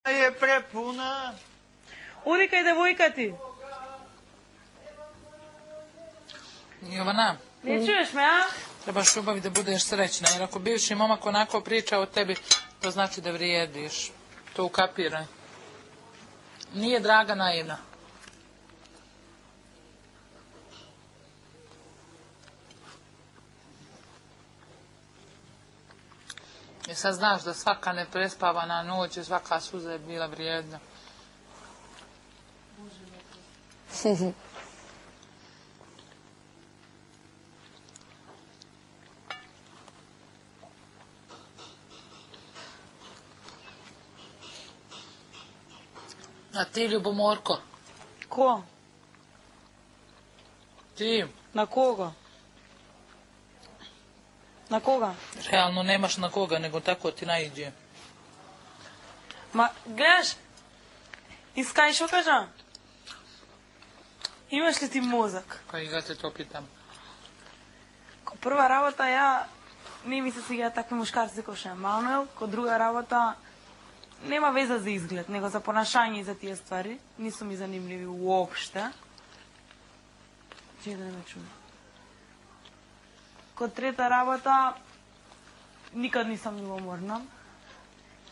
je prepuna. Urikaj devojka ti. Jovana, Ne čuješ me, a? trebaš ljubavi da budeš srećna, jer ako bivši momak onako priča o tebi, to znači da vrijediš. To ukapiraj. Nije draga naivna. I sad znaš da svaka neprespavana noć i svaka suza je bila vrijedna. A ti, ljubomorko? Ko? Ti? Na koga? Na koga? Realno nemaš na koga, nego tako ti naiđe. Ma, gledaš? Iskaj šo kaža? Imaš li ti mozak? Kaj ga te to pitam? Ko prva работа ja, не ми се сега такви мушкарци како што е Мануел, ко друга работа нема веза за изглед, него за понашање и за тие ствари. Нису ми занимливи уопште. Че да не ме чуе. Ко трета работа, никад нисам љубоморна.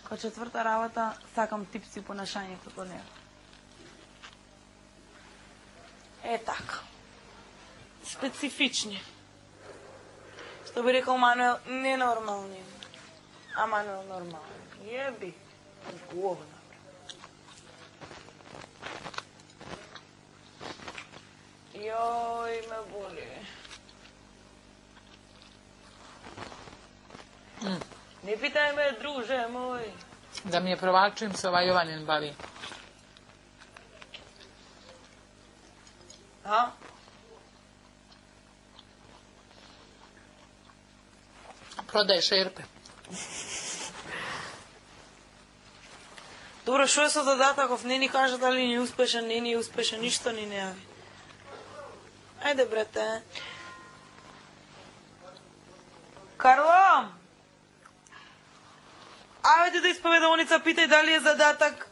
Ко четврта работа, сакам типси понашање како него. Е така. Специфични. Што би рекол Мануел, ненормални. А Мануел нормални. Jebi. Govna. Joj, me boli. Ne pitaj me, druže moj. Da mi je provalčujem se ovaj Jovanin bavi. A? Prodaje šerpe. Добро, што е со задатаков? Не ни кажа дали ни успешен, не ни успешен, ништо ни не јави. Ајде, брате. Карло! Ајде да исповедалница, питај дали е задатак